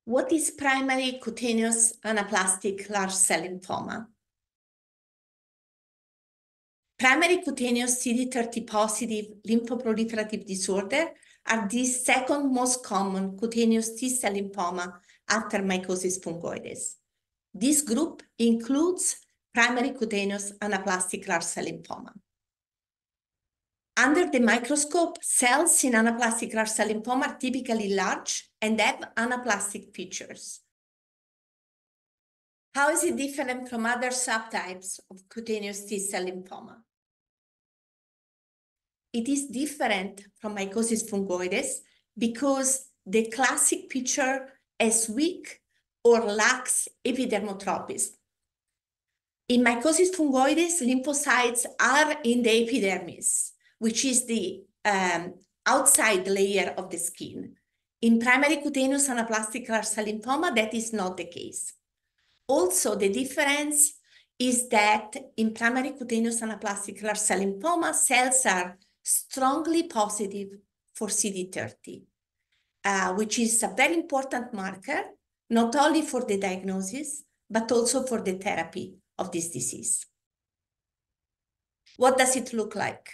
What is primary cutaneous anaplastic large cell lymphoma? Primary cutaneous CD30 positive lymphoproliferative disorder are the second most common cutaneous T-cell lymphoma after mycosis fungoides. This group includes primary cutaneous anaplastic large cell lymphoma. Under the microscope, cells in anaplastic large cell lymphoma are typically large and have anaplastic features. How is it different from other subtypes of cutaneous T-cell lymphoma? It is different from mycosis fungoides because the classic picture is weak or lacks epidermotropism. In mycosis fungoides, lymphocytes are in the epidermis, which is the outside layer of the skin. In primary cutaneous anaplastic large cell lymphoma, that is not the case. Also, the difference is that in primary cutaneous anaplastic large cell lymphoma, cells are strongly positive for CD30, which is a very important marker, not only for the diagnosis, but also for the therapy of this disease. What does it look like?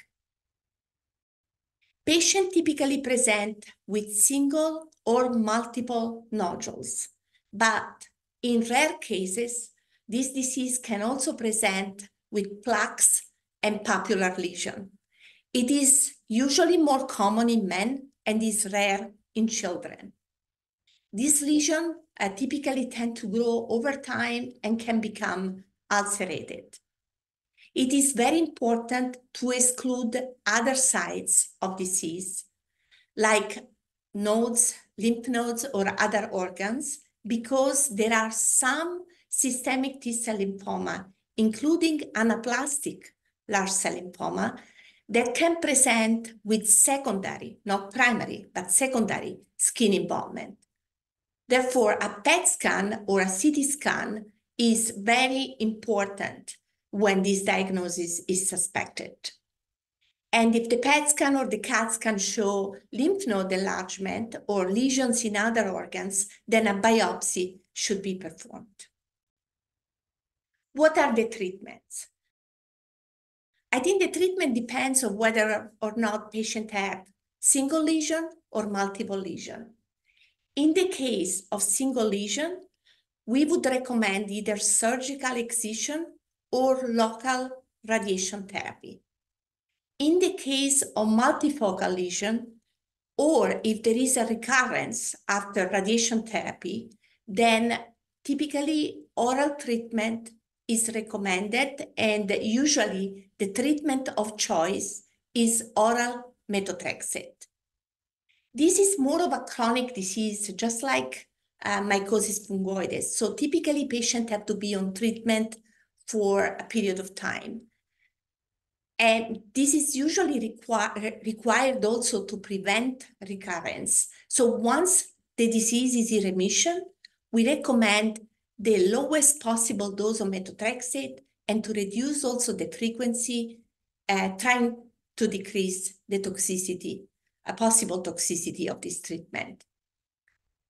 Patients typically present with single or multiple nodules, but in rare cases, this disease can also present with plaques and papular lesion. It is usually more common in men and is rare in children. These lesions typically tend to grow over time and can become ulcerated. It is very important to exclude other sites of disease, like nodes, lymph nodes, or other organs, because there are some systemic T-cell lymphoma, including anaplastic large cell lymphoma, that can present with secondary, not primary, but secondary skin involvement. Therefore, a PET scan or a CT scan is very important when this diagnosis is suspected. And if the PET scan or the CAT scan show lymph node enlargement or lesions in other organs, then a biopsy should be performed. What are the treatments? I think the treatment depends on whether or not patient have single lesion or multiple lesion. In the case of single lesion, we would recommend either surgical excision or local radiation therapy. In the case of multifocal lesion, or if there is a recurrence after radiation therapy, then typically oral treatment is recommended, and usually the treatment of choice is oral methotrexate. This is more of a chronic disease, just like mycosis fungoides. So typically patients have to be on treatment for a period of time. And this is usually required also to prevent recurrence. So once the disease is in remission, we recommend the lowest possible dose of methotrexate and to reduce also the frequency, trying to decrease the toxicity, a possible toxicity of this treatment.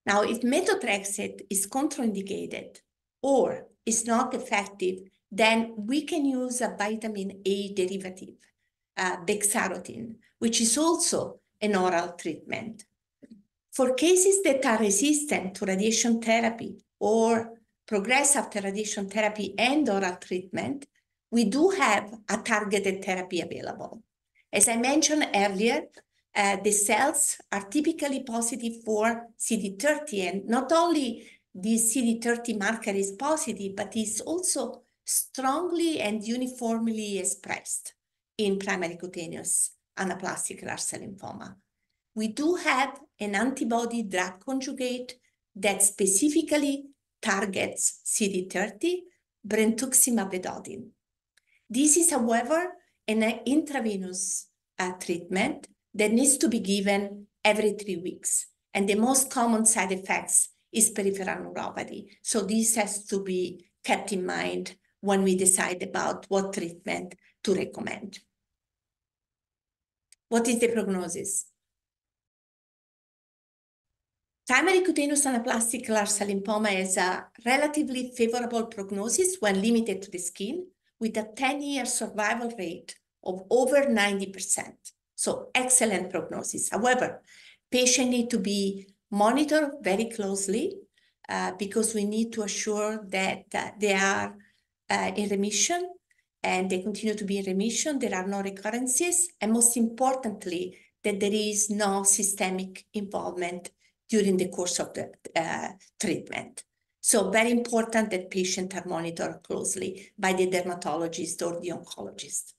Now, if methotrexate is contraindicated or is not effective, then we can use a vitamin A derivative, bexarotene, which is also an oral treatment. For cases that are resistant to radiation therapy or progress after radiation therapy and oral treatment, we do have a targeted therapy available. As I mentioned earlier, the cells are typically positive for CD30, and not only this CD30 marker is positive, but is also strongly and uniformly expressed in primary cutaneous anaplastic large cell lymphoma. We do have an antibody drug conjugate that specifically targets CD30, brentuximab vedotin. This is, however, an intravenous treatment that needs to be given every 3 weeks. And the most common side effects is peripheral neuropathy. So this has to be kept in mind when we decide about what treatment to recommend. What is the prognosis? Primary cutaneous anaplastic large cell lymphoma has a relatively favorable prognosis when limited to the skin, with a 10-year survival rate of over 90%. So excellent prognosis. However, patients need to be monitored very closely because we need to assure that they are in remission and they continue to be in remission. There are no recurrences, and most importantly, that there is no systemic involvement during the course of the treatment. So very important that patients are monitored closely by the dermatologist or the oncologist.